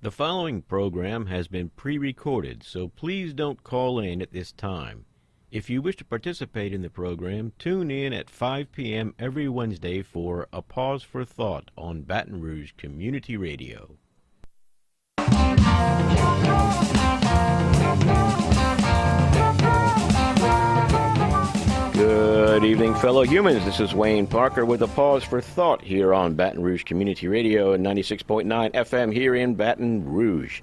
The following program has been pre-recorded, so please don't call in at this time. If you wish to participate in the program, tune in at 5 p.m. every Wednesday for A Pause for Thought on Baton Rouge Community Radio. Good evening, fellow humans. This is Wayne Parker with A Pause for Thought here on Baton Rouge Community Radio and 96.9 FM here in Baton Rouge.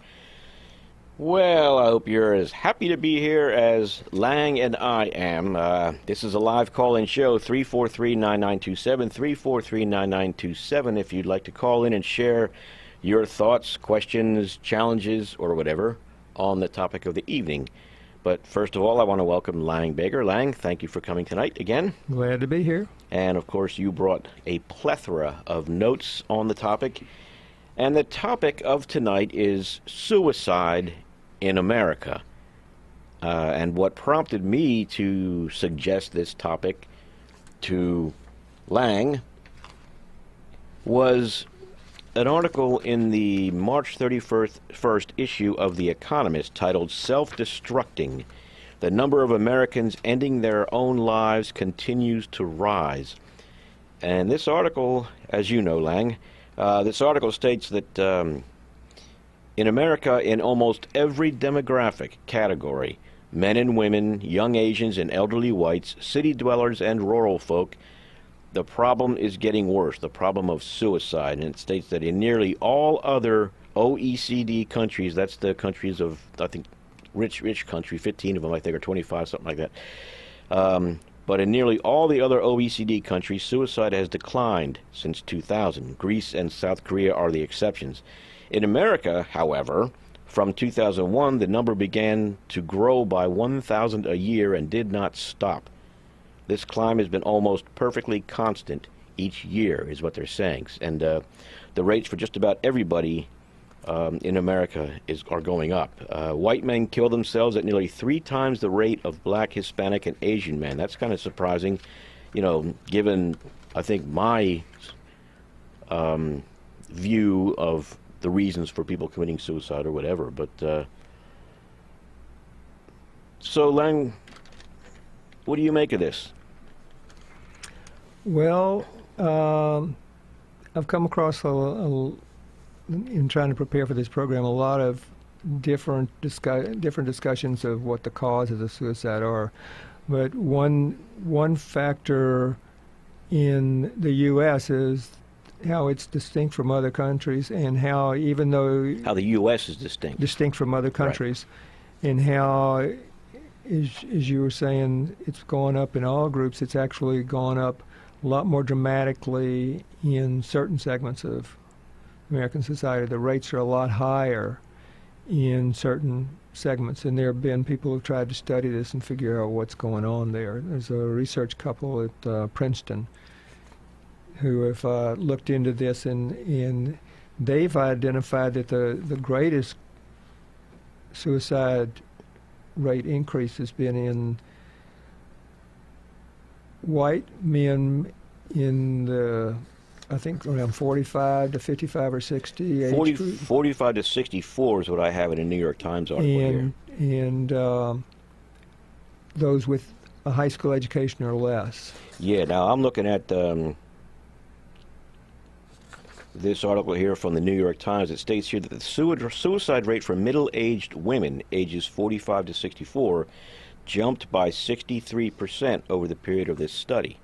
Well, I hope you're as happy to be here as Lang and I am. This is a live call-in show, 343-9927, 343-9927, if you'd like to call in and share your thoughts, questions, challenges, or whatever on the topic of the evening. But first of all, I want to welcome Lang Baker. Lang, thank you for coming tonight again. Glad to be here. And, of course, you brought a plethora of notes on the topic. And the topic of tonight is suicide in America. And what prompted me to suggest this topic to Lang was an article in the March 31st issue of The Economist titled Self-Destructing. The number of Americans ending their own lives continues to rise. And this article, as you know, Lang, this article states that in America, in almost every demographic category, men and women, young Asians and elderly whites, city dwellers and rural folk, the problem is getting worse, the problem of suicide. And it states that in nearly all other OECD countries, that's the countries of, I think, rich country, 15 of them, I think, or 25, something like that. But in nearly all the other OECD countries, suicide has declined since 2000. Greece and South Korea are the exceptions. In America, however, from 2001, the number began to grow by 1,000 a year and did not stop. This climb has been almost perfectly constant each year, is what they're saying. And the rates for just about everybody in America are going up. White men kill themselves at nearly 3 times the rate of black, Hispanic, and Asian men. That's kind of surprising, you know, given, I think, my view of the reasons for people committing suicide or whatever. But so, Lang, what do you make of this? Well, I've come across, in trying to prepare for this program, a lot of different discussions of what the causes of suicide are. But one factor in the U.S. is how it's distinct from other countries, and how even though how the U.S. is distinct from other countries, right. And how, as you were saying, it's gone up in all groups. It's actually gone up a lot more dramatically in certain segments of American society. The rates are a lot higher in certain segments, and there have been people who've tried to study this and figure out what's going on there. There's a research couple at Princeton who have looked into this, and they've identified that the greatest suicide rate increase has been in white men in the, I think, around 45 to 55 or 60 age 45 to 64 is what I have in a New York Times article here. And those with a high school education or less. Yeah, now I'm looking at this article here from the New York Times. It states here that the suicide rate for middle-aged women ages 45 to 64 jumped by 63% over the period of this study,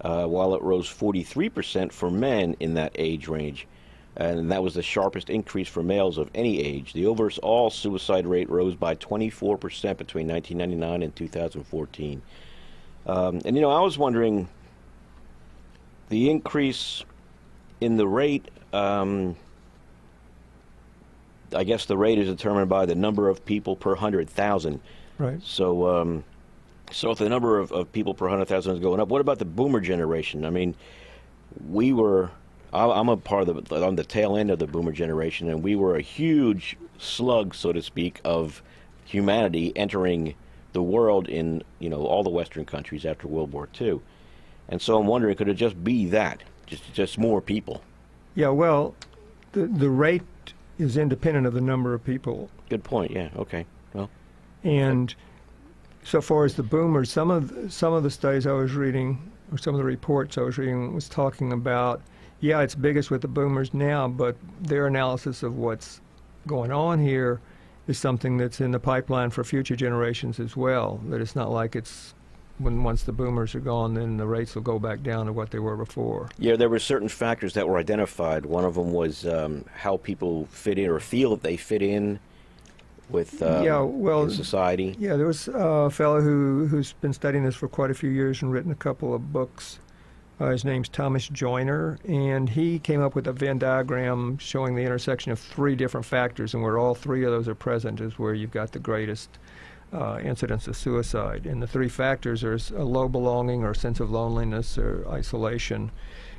while it rose 43% for men in that age range, and that was the sharpest increase for males of any age. The overall suicide rate rose by 24% between 1999 and 2014. And, you know, I was wondering, the increase in the rate, I guess the rate is determined by the number of people per 100,000. Right. So if the number of people per 100,000 is going up, what about the boomer generation? I mean, I'm a part of on the tail end of the boomer generation, and we were a huge slug, so to speak, of humanity entering the world in, you know, all the Western countries after World War II. And so I'm wondering, could it just be that, just more people? Yeah, well, the rate is independent of the number of people. Good point. Yeah. Okay. Well, And so far as the boomers, some of the studies I was reading, or some of the reports I was reading, was talking about, yeah, it's biggest with the boomers now, but their analysis of what's going on here is something that's in the pipeline for future generations as well. That it's not like it's once the boomers are gone, then the rates will go back down to what they were before. yeah, there were certain factors that were identified. One of them was how people fit in or feel that they fit in with in society. Yeah, there was a fellow who's been studying this for quite a few years and written a couple of books. His name's Thomas Joyner, and he came up with a Venn diagram showing the intersection of three different factors, and where all three of those are present is where you've got the greatest incidence of suicide. And the three factors are a low belonging or sense of loneliness or isolation.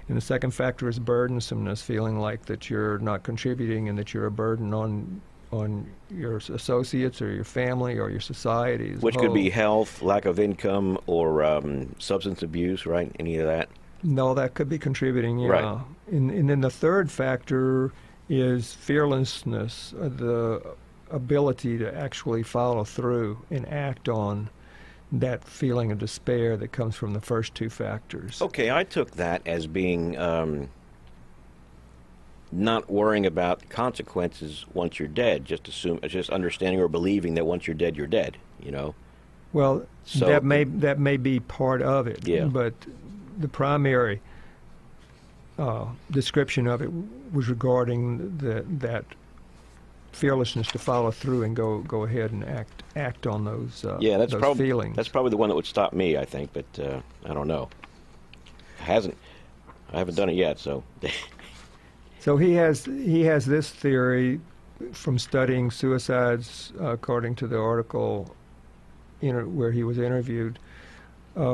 And the second factor is burdensomeness, feeling like that you're not contributing and that you're a burden on your associates or your family or your society as a Which whole. could be health, lack of income, or substance abuse, right? Any of that? No, that could be contributing, yeah. Right. And then the third factor is fearlessness, the ability to actually follow through and act on that feeling of despair that comes from the first two factors. Okay, I took that as being not worrying about consequences once you're dead. Just understanding or believing that once you're dead, you're dead. You know. Well, So that may be part of it, Yeah. but the primary description of it was regarding that fearlessness to follow through and go ahead and act on those Yeah, that's those feelings. That's probably the one that would stop me, I think, but I don't know. I haven't done it yet, so. So he has this theory from studying suicides, according to the article where he was interviewed,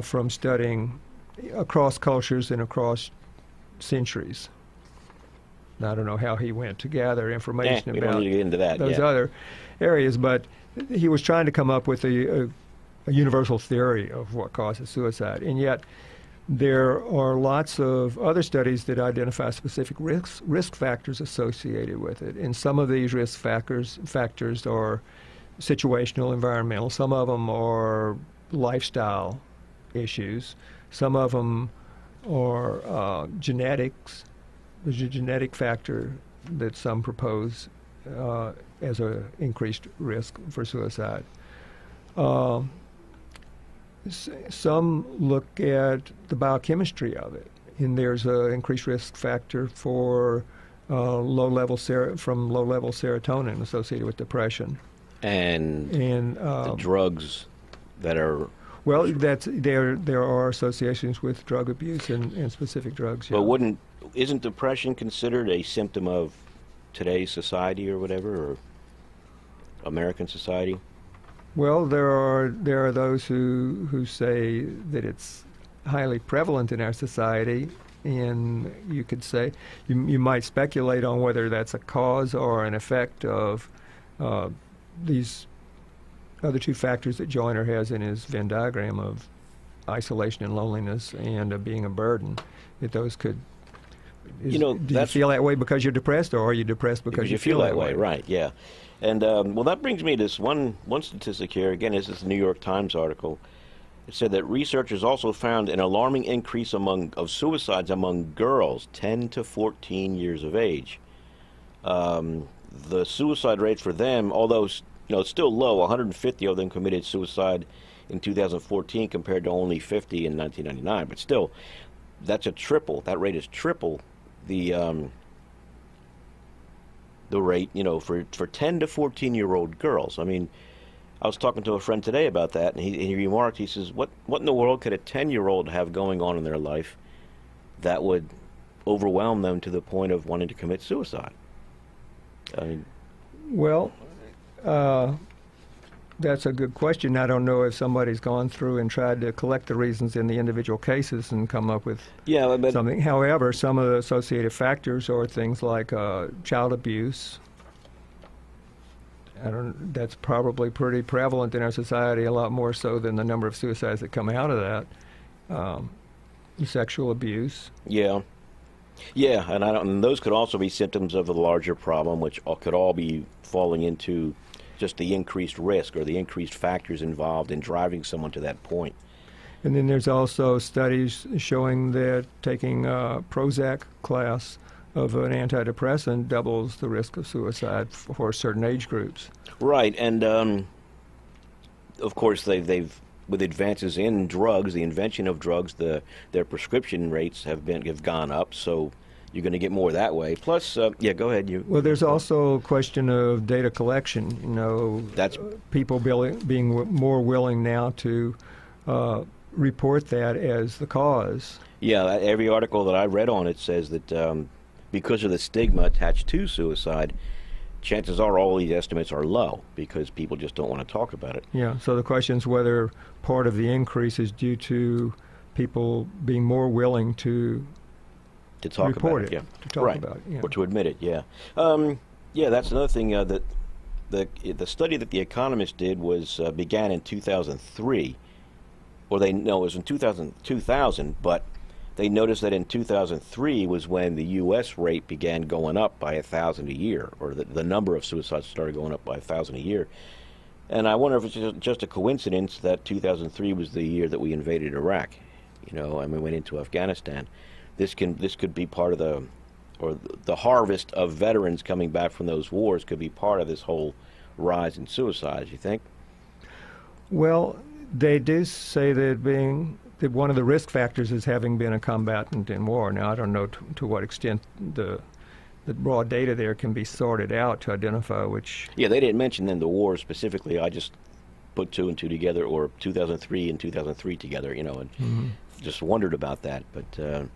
from studying across cultures and across centuries. Now, I don't know how he went to gather information we about don't need to get into that. those Yeah. other areas, but he was trying to come up with a universal theory of what causes suicide. And yet there are lots of other studies that identify specific risk factors associated with it. And some of these risk factors are situational, environmental. Some of them are lifestyle issues. Some of them are genetics. There's a genetic factor that some propose as an increased risk for suicide. Some look at the biochemistry of it, and there's an increased risk factor for low-level serotonin associated with depression. And the drugs that are. Well, there are associations with drug abuse and specific drugs. Yeah. But isn't depression considered a symptom of today's society or whatever, or American society? Well, there are those who say that it's highly prevalent in our society, and you could say you might speculate on whether that's a cause or an effect of these other two factors that Joyner has in his Venn diagram of isolation and loneliness and being a burden. That those could. Do you feel that way because you're depressed, or are you depressed because you feel that way? Right? Yeah. And well, that brings me to this one statistic here. Again, this is a New York Times article. It said that researchers also found an alarming increase of suicides among girls 10 to 14 years of age. The suicide rates for them, although it's still low, 150 of them committed suicide in 2014 compared to only 50 in 1999. But still, that's a triple. That rate is triple the rate, for 10 to 14-year-old girls. I mean, I was talking to a friend today about that, and he remarked, he says, what in the world could a 10-year-old have going on in their life that would overwhelm them to the point of wanting to commit suicide? I mean, well, that's a good question. I don't know if somebody's gone through and tried to collect the reasons in the individual cases and come up with something. However, some of the associated factors are things like child abuse. That's probably pretty prevalent in our society, a lot more so than the number of suicides that come out of that. Sexual abuse. Yeah. Yeah, and those could also be symptoms of a larger problem, which could all be falling into just the increased risk or the increased factors involved in driving someone to that point. And then there's also studies showing that taking a Prozac class of an antidepressant doubles the risk of suicide for certain age groups. Right, and of course they've with advances in drugs, the invention of drugs, their prescription rates have gone up. So you're going to get more that way. Plus, yeah, go ahead. Well, there's also a question of data collection. You know, that's people being more willing now to report that as the cause. Yeah, every article that I read on it says that because of the stigma attached to suicide, chances are all these estimates are low because people just don't want to talk about it. Yeah, so the question is whether part of the increase is due to people being more willing to talk report about it, to talk right. about it, yeah. Or to admit it, yeah. Yeah, that's another thing that the study that The Economist did was began in 2003, or it was in 2000, but they noticed that in 2003 was when the U.S. rate began going up by 1,000 a year, or the number of suicides started going up by 1,000 a year. And I wonder if it's just a coincidence that 2003 was the year that we invaded Iraq, and we went into Afghanistan. This could be part of the harvest of veterans coming back from those wars could be part of this whole rise in suicides, you think? Well, they do say that one of the risk factors is having been a combatant in war. Now, I don't know to what extent the raw data there can be sorted out to identify which... Yeah, they didn't mention then the war specifically. I just put two and two together, or 2003 and 2003 together, and just wondered about that. But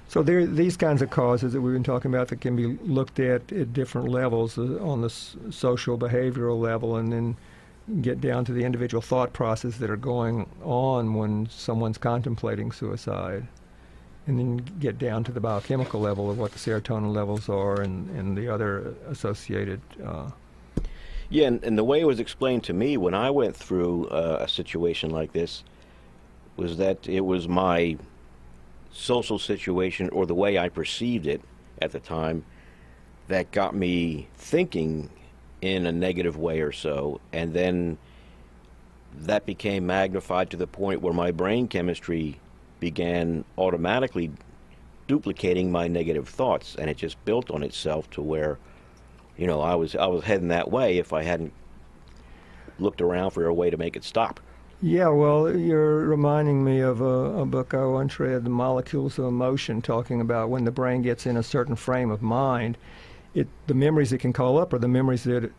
so there are these kinds of causes that we've been talking about that can be looked at different levels, on the social behavioral level, and then get down to the individual thought process that are going on when someone's contemplating suicide, and then get down to the biochemical level of what the serotonin levels are and the other associated... Yeah, and the way it was explained to me when I went through a situation like this was that it was my social situation, or the way I perceived it at the time, that got me thinking in a negative way or so, and then that became magnified to the point where my brain chemistry began automatically duplicating my negative thoughts, and it just built on itself to where, I was heading that way if I hadn't looked around for a way to make it stop. Yeah, well, you're reminding me of a book I once read, The Molecules of Emotion, talking about when the brain gets in a certain frame of mind, the memories it can call up are the memories that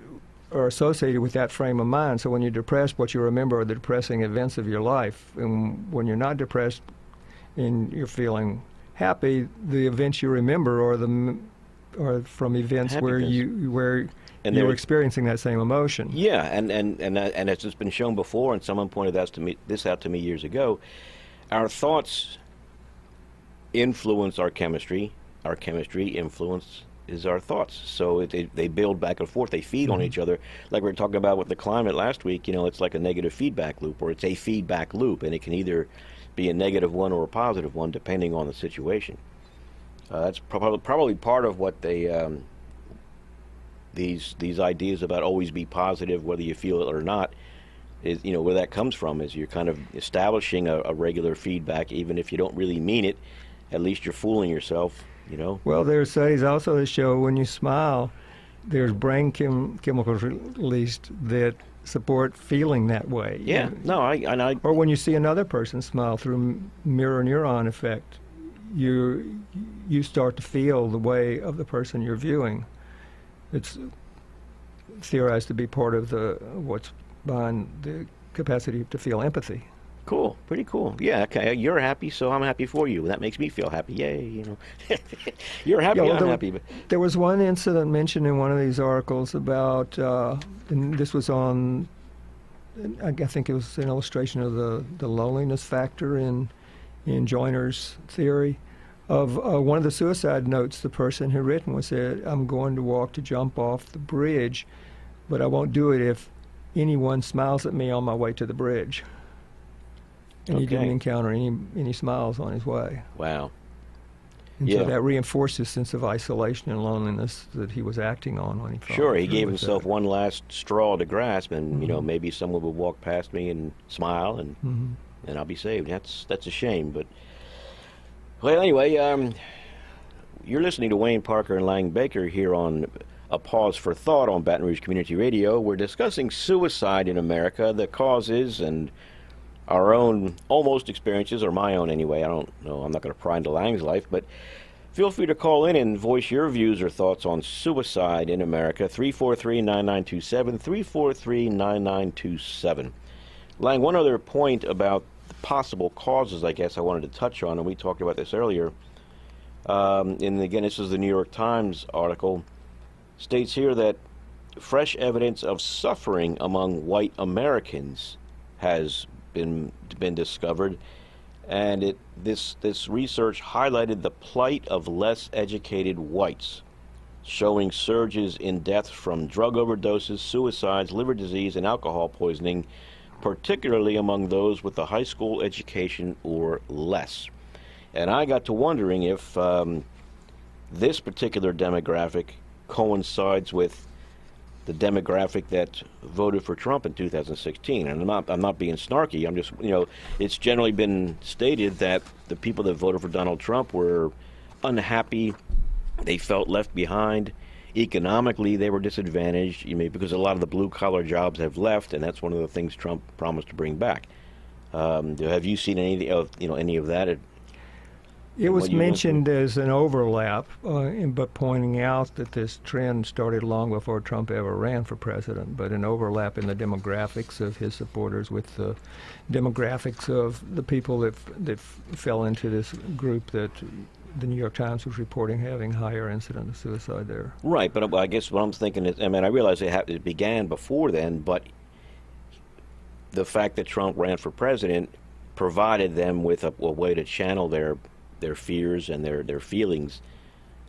are associated with that frame of mind. So when you're depressed, what you remember are the depressing events of your life. And when you're not depressed and you're feeling happy, the events you remember are from events Happiness. where you're experiencing that same emotion. Yeah, and as it's been shown before, and someone pointed this out to me years ago, our thoughts influence our chemistry. Our chemistry influences our thoughts. So they build back and forth. They feed on each other. Like we were talking about with the climate last week, it's like a negative feedback loop, or it's a feedback loop, and it can either be a negative one or a positive one, depending on the situation. That's probably part of what they... These ideas about always be positive, whether you feel it or not, is where that comes from. Is you're kind of establishing a regular feedback, even if you don't really mean it. At least you're fooling yourself, Well, there are studies also that show when you smile, there's brain chemicals released that support feeling that way. Yeah, Or when you see another person smile through mirror neuron effect, you start to feel the way of the person you're viewing. It's theorized to be part of what's behind the capacity to feel empathy. Cool, pretty cool. Yeah, okay. You're happy, so I'm happy for you. That makes me feel happy. Yay, You're happy, I'm happy. But there was one incident mentioned in one of these articles about, and this was on, I think it was an illustration of the loneliness factor in Joiner's theory. Of one of the suicide notes the person had written was that I'm going to walk to jump off the bridge, but I won't do it if anyone smiles at me on my way to the bridge. And he didn't encounter any smiles on his way. Wow. And Yeah. so that reinforced his sense of isolation and loneliness that he was acting on when he followed Sure, he through gave with himself that. one last straw to grasp, and Mhm. maybe someone would walk past me and smile, and Mhm. I'll be saved. That's a shame, but well, anyway, you're listening to Wayne Parker and Lang Baker here on A Pause for Thought on Baton Rouge Community Radio. We're discussing suicide in America, the causes, and our own almost experiences, or my own anyway. I don't know. I'm not going to pry into Lang's life, but feel free to call in and voice your views or thoughts on suicide in America. 343-9927, 343-9927. Lang, one other point about the possible causes, I guess I wanted to touch on, and we talked about this earlier. And again, this is the New York Times article, states here that fresh evidence of suffering among white Americans has been discovered, and this research highlighted the plight of less educated whites, showing surges in deaths from drug overdoses, suicides, liver disease, and alcohol poisoning, particularly among those with a high school education or less. And I got to wondering if this particular demographic coincides with the demographic that voted for Trump in 2016. And I'm not being snarky. I'm just, it's generally been stated that the people that voted for Donald Trump were unhappy. They felt left behind. Economically, they were disadvantaged, because a lot of the blue-collar jobs have left, and that's one of the things Trump promised to bring back. Have you seen any of that? It was mentioned as an overlap, but pointing out that this trend started long before Trump ever ran for president, but an overlap in the demographics of his supporters with the demographics of the people that fell into this group that the New York Times was reporting having higher incident of suicide there. Right, but I guess what I'm thinking is, I realize it began before then, but the fact that Trump ran for president provided them with a way to channel their fears and their feelings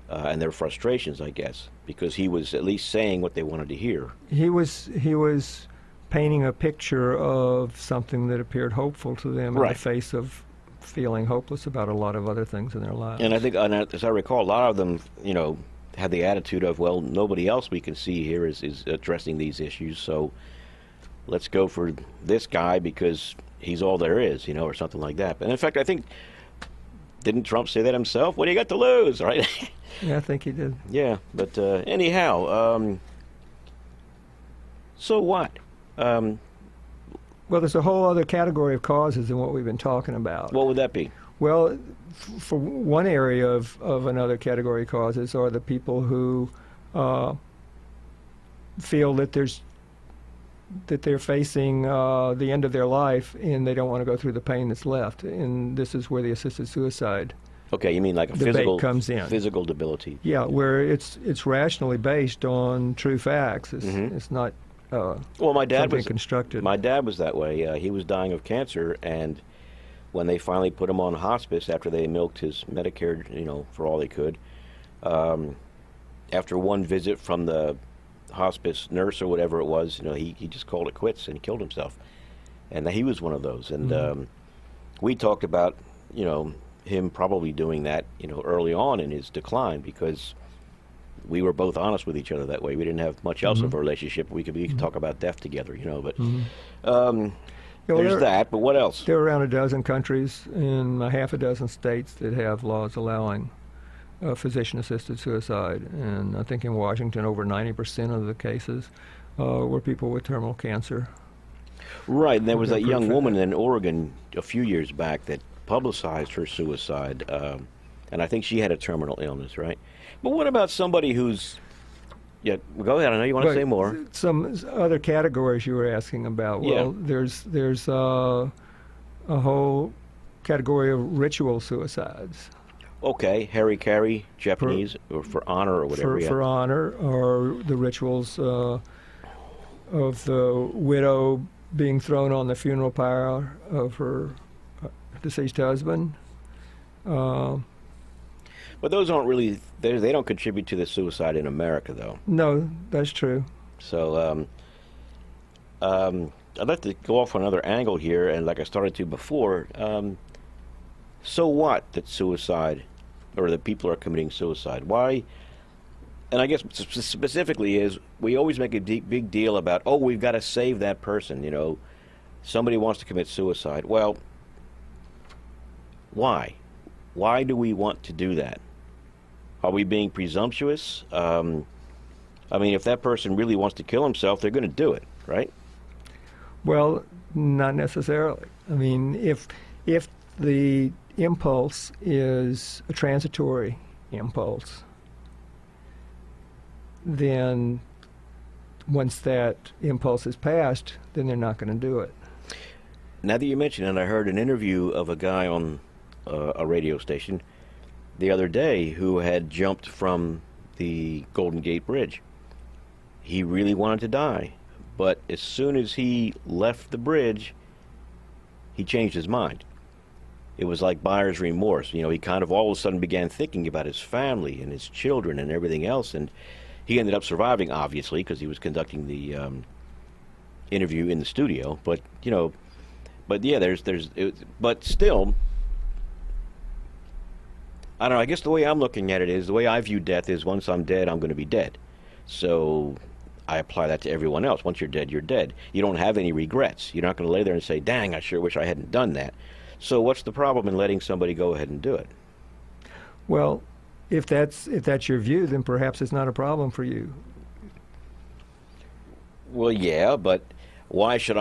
and their frustrations, I guess, because he was at least saying what they wanted to hear. He was painting a picture of something that appeared hopeful to them in the face of feeling hopeless about a lot of other things in their lives. And I think, as I recall, a lot of them, had the attitude of, well, nobody else we can see here is addressing these issues, so let's go for this guy because he's all there is, or something like that. And in fact, I think, didn't Trump say that himself? What do you got to lose, right? Yeah, I think he did. Yeah, but anyhow, so what? Well, there's a whole other category of causes than what we've been talking about. What would that be? Well, for one area of another category of causes are the people who feel that they're facing the end of their life and they don't want to go through the pain that's left. And this is where the assisted suicide Okay, you mean like a debate comes in. Physical debility. Yeah, where it's rationally based on true facts. It's not well, my dad something was constructed. My dad was that way. He was dying of cancer, and when they finally put him on hospice after they milked his Medicare, for all they could, after one visit from the hospice nurse or whatever it was, he just called it quits and killed himself. And he was one of those. And we talked about, him probably doing that, early on in his decline, because we were both honest with each other that way. We didn't have much else of a relationship. We could talk about death together, but there's that. But what else? There are around a dozen countries in a half a dozen states that have laws allowing physician-assisted suicide, and I think in Washington over 90% of the cases were people with terminal cancer. Right, and there was that young woman in Oregon a few years back that publicized her suicide, and I think she had a terminal illness, right? But what about somebody who's... Yeah, go ahead. I know you want to say more. Some other categories you were asking about. Well, there's a whole category of ritual suicides. Okay, Harikari, Japanese, or for honor or whatever. For honor, or the rituals of the widow being thrown on the funeral pyre of her deceased husband. But those aren't really, they don't contribute to the suicide in America, though. No, that's true. So I'd like to go off on another angle here, and like I started to before, so what that suicide or that people are committing suicide? Why? And I guess specifically is we always make a big deal about, oh, we've got to save that person. You know, somebody wants to commit suicide. Well, why? Why do we want to do that? Are we being presumptuous? I mean, if that person really wants to kill himself, they're going to do it, right? Well, not necessarily. I mean, if the impulse is a transitory impulse, then once that impulse is passed, then they're not going to do it. Now that you mention it, I heard an interview of a guy on a radio station the other day who had jumped from the Golden Gate Bridge. He really wanted to die, but as soon as he left the bridge, he changed his mind. It was like buyer's remorse. You know, he kind of all of a sudden began thinking about his family and his children and everything else, and he ended up surviving, obviously, because he was conducting the interview in the studio. But you know, but yeah, but still, I don't know. I guess the way I'm looking at it is the way I view death is once I'm dead, I'm going to be dead. So I apply that to everyone else. Once you're dead, you're dead. You don't have any regrets. You're not going to lay there and say, "Dang, I sure wish I hadn't done that." So what's the problem in letting somebody go ahead and do it? Well, if that's your view, then perhaps it's not a problem for you. Well, yeah, but why should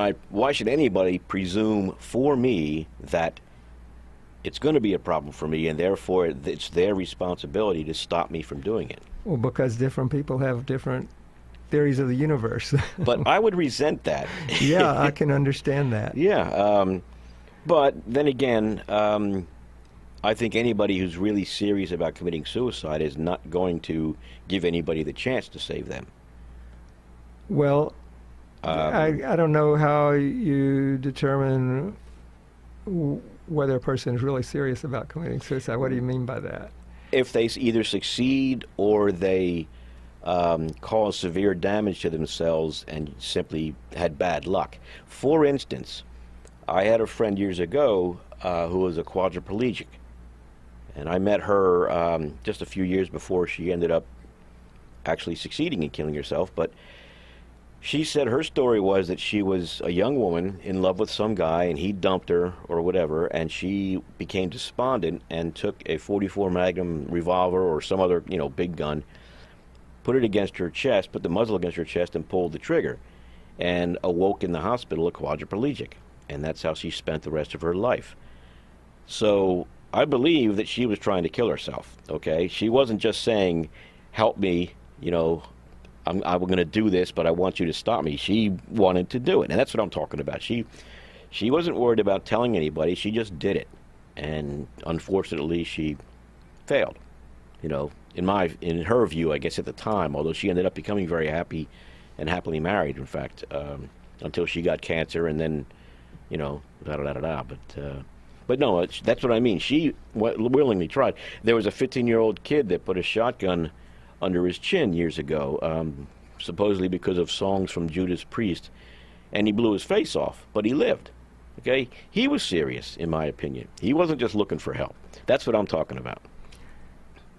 anybody presume for me that it's going to be a problem for me, and therefore it's their responsibility to stop me from doing it? Well, because different people have different theories of the universe. But I would resent that. Yeah, I can understand that. Yeah, but then again, I think anybody who's really serious about committing suicide is not going to give anybody the chance to save them. Well, I don't know how you determine whether a person is really serious about committing suicide. What do you mean by that? If they either succeed or they cause severe damage to themselves and simply had bad luck. For instance, I had a friend years ago who was a quadriplegic, and I met her just a few years before she ended up actually succeeding in killing herself. But she said her story was that she was a young woman in love with some guy, and he dumped her or whatever, and she became despondent and took a .44 Magnum revolver or some other, you know, big gun, put it against her chest, put the muzzle against her chest, and pulled the trigger, and awoke in the hospital a quadriplegic. And that's how she spent the rest of her life. So I believe that she was trying to kill herself, okay? She wasn't just saying, help me, you know, I'm going to do this, but I want you to stop me. She wanted to do it, and that's what I'm talking about. She wasn't worried about telling anybody. She just did it, and unfortunately, she failed. You know, in her view, I guess at the time, although she ended up becoming very happy and happily married, in fact, until she got cancer, and then, you know, but no, that's what I mean. She willingly tried. There was a 15-year-old kid that put a shotgun under his chin years ago, supposedly because of songs from Judas Priest, and he blew his face off, but he lived. Okay? He was serious, in my opinion. He wasn't just looking for help. That's what I'm talking about.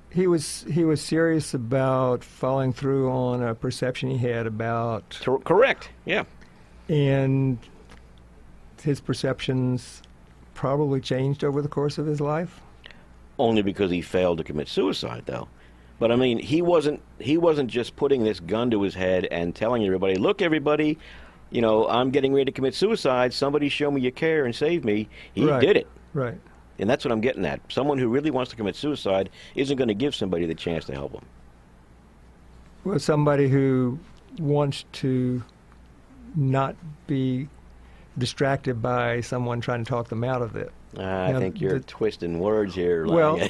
He was serious about following through on a perception he had about... Correct, yeah. And his perceptions probably changed over the course of his life? Only because he failed to commit suicide, though. But I mean, he wasn't just putting this gun to his head and telling everybody, look, everybody, you know, I'm getting ready to commit suicide. Somebody show me you care and save me. He did it. Right. And that's what I'm getting at. Someone who really wants to commit suicide isn't going to give somebody the chance to help them. Well, somebody who wants to not be distracted by someone trying to talk them out of it. I think you're twisting words here. Well,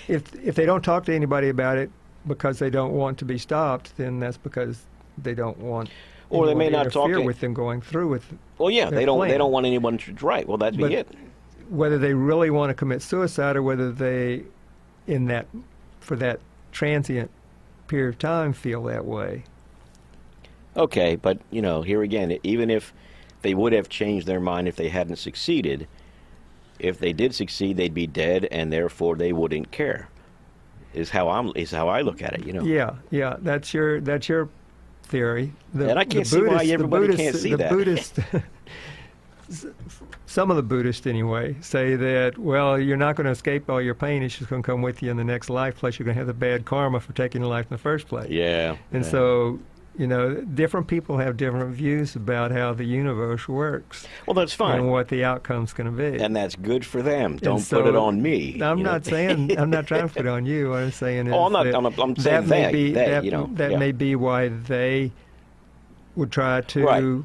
if they don't talk to anybody about it because they don't want to be stopped, then that's because they don't want or they may not talk with them going through with. Well, yeah, they don't want anyone to right. Well, that'd be it. Whether they really want to commit suicide or whether they, for that transient period of time, feel that way. Okay, but you know, here again, even if they would have changed their mind if they hadn't succeeded, if they did succeed, they'd be dead, and therefore they wouldn't care. is how I look at it. You know. Yeah. That's your theory. And I can't see why everybody can't see that. Buddhist, some of the Buddhists anyway, say that, well, you're not going to escape all your pain. It's just going to come with you in the next life. Plus, you're going to have the bad karma for taking your life in the first place. Yeah. And so, you know, different people have different views about how the universe works. Well, that's fine. And what the outcome's going to be. And that's good for them. Don't put it on me. I'm not saying, I'm not trying to put it on you. What I'm saying is I'm saying that may be why they would try to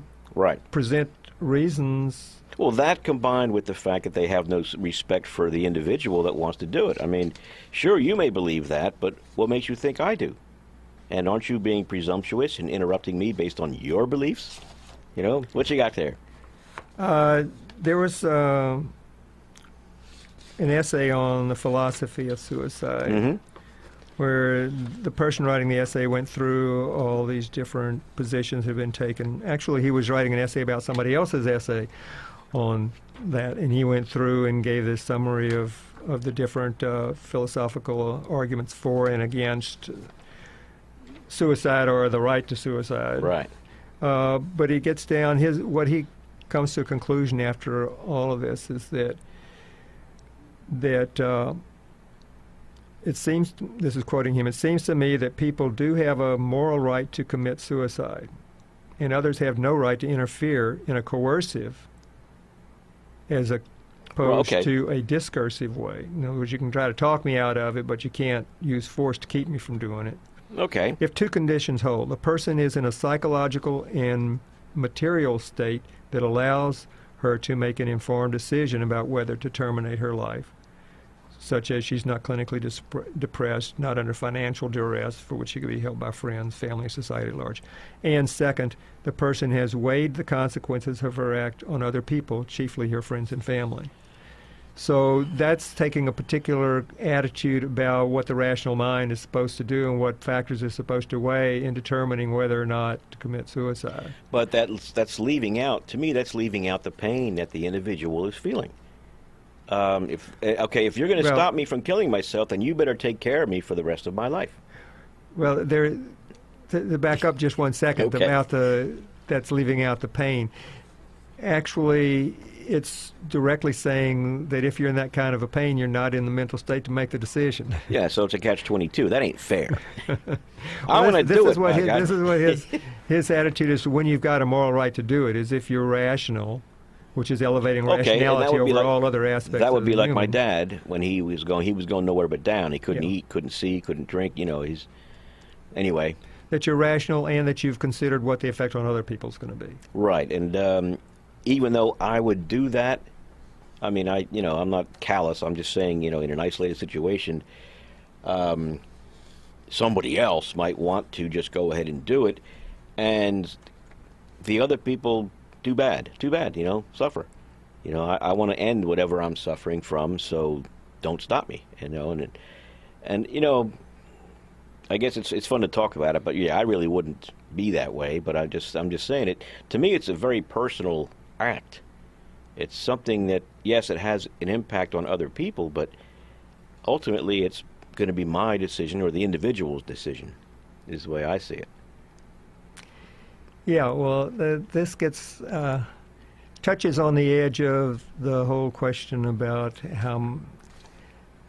present reasons. Well, that combined with the fact that they have no respect for the individual that wants to do it. I mean, sure, you may believe that, but what makes you think I do? And aren't you being presumptuous and interrupting me based on your beliefs? You know, what you got there? There was an essay on the philosophy of suicide, where the person writing the essay went through all these different positions that have been taken. Actually, he was writing an essay about somebody else's essay on that, and he went through and gave this summary of the different philosophical arguments for and against suicide or the right to suicide. Right. But he gets down, what he comes to a conclusion after all of this is that it seems, this is quoting him, it seems to me that people do have a moral right to commit suicide, and others have no right to interfere in a coercive as opposed to a discursive way. In other words, you can try to talk me out of it, but you can't use force to keep me from doing it. Okay. If two conditions hold, a person is in a psychological and material state that allows her to make an informed decision about whether to terminate her life, such as she's not clinically depressed, not under financial duress for which she could be held by friends, family, society at large. And second, the person has weighed the consequences of her act on other people, chiefly her friends and family. So that's taking a particular attitude about what the rational mind is supposed to do and what factors it's supposed to weigh in determining whether or not to commit suicide. But that's leaving out, to me, that's leaving out the pain that the individual is feeling. If you're going to stop me from killing myself, then you better take care of me for the rest of my life. Well, to back up just 1 second about that's leaving out the pain. Actually, it's directly saying that if you're in that kind of a pain, you're not in the mental state to make the decision. Yeah, so it's a catch-22. That ain't fair. I want to do it. This is what his attitude is when you've got a moral right to do it, is if you're rational, which is elevating rationality over all other aspects. That would be like human. my dad when he was going nowhere but down. He couldn't eat, couldn't see, couldn't drink. You know, anyway. That you're rational and that you've considered what the effect on other people is going to be. Right, and even though I would do that, I mean, I'm not callous. I'm just saying, in an isolated situation, somebody else might want to just go ahead and do it, and the other people. Too bad, suffer. I want to end whatever I'm suffering from, so don't stop me, and I guess it's fun to talk about it, but yeah, I really wouldn't be that way, but I'm just saying it. To me, it's a very personal act. It's something that, yes, it has an impact on other people, but ultimately it's going to be my decision or the individual's decision, is the way I see it. Yeah, well, this gets touches on the edge of the whole question about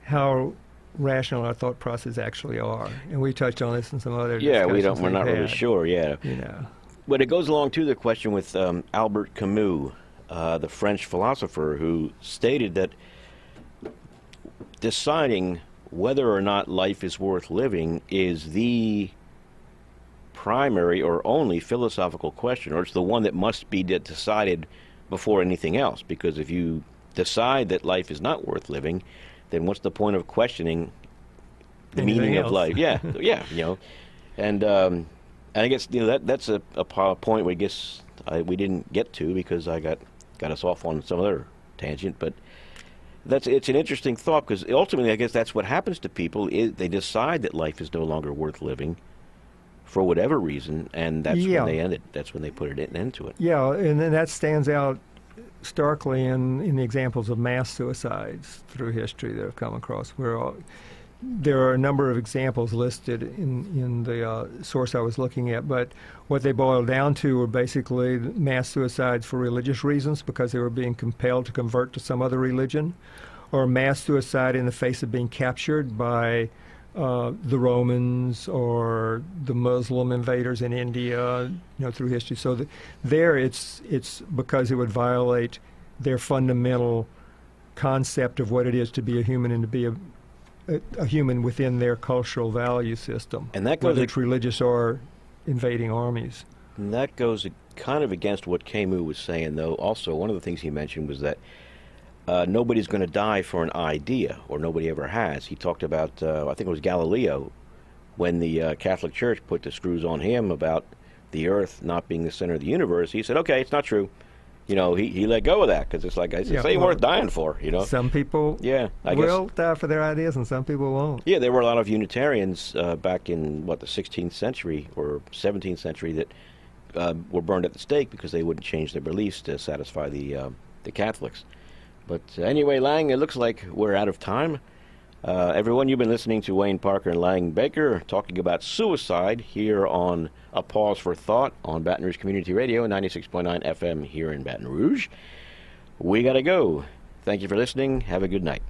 how rational our thought processes actually are, and we touched on this in some other discussions we're not really sure. Yeah, but it goes along to the question with Albert Camus, the French philosopher, who stated that deciding whether or not life is worth living is the primary or only philosophical question, or it's the one that must be decided before anything else, because if you decide that life is not worth living, then what's the point of questioning the meaning of life? And I guess that's a point where I guess we didn't get to because I got us off on some other tangent, but it's an interesting thought, because ultimately I guess that's what happens to people, is they decide that life is no longer worth living for whatever reason, and that's when they end it. That's when they put an end to it. Yeah, and then that stands out starkly in the examples of mass suicides through history that have come across, where there are a number of examples listed in the source I was looking at, but what they boiled down to were basically mass suicides for religious reasons because they were being compelled to convert to some other religion, or mass suicide in the face of being captured by the Romans or the Muslim invaders in India, through history. So there it's because it would violate their fundamental concept of what it is to be a human and to be a human within their cultural value system, and that goes whether it's religious or invading armies. And that goes kind of against what Camus was saying, though. Also, one of the things he mentioned was that nobody's going to die for an idea, or nobody ever has. He talked about, I think it was Galileo, when the Catholic Church put the screws on him about the Earth not being the center of the universe. He said, okay, it's not true. He let go of that because it's like, it ain't worth dying for, Some people will die for their ideas and some people won't. Yeah, there were a lot of Unitarians back in, the 16th century or 17th century that were burned at the stake because they wouldn't change their beliefs to satisfy the Catholics. But anyway, Lang, it looks like we're out of time. Everyone, you've been listening to Wayne Parker and Lang Baker talking about suicide here on A Pause for Thought on Baton Rouge Community Radio, 96.9 FM here in Baton Rouge. We got to go. Thank you for listening. Have a good night.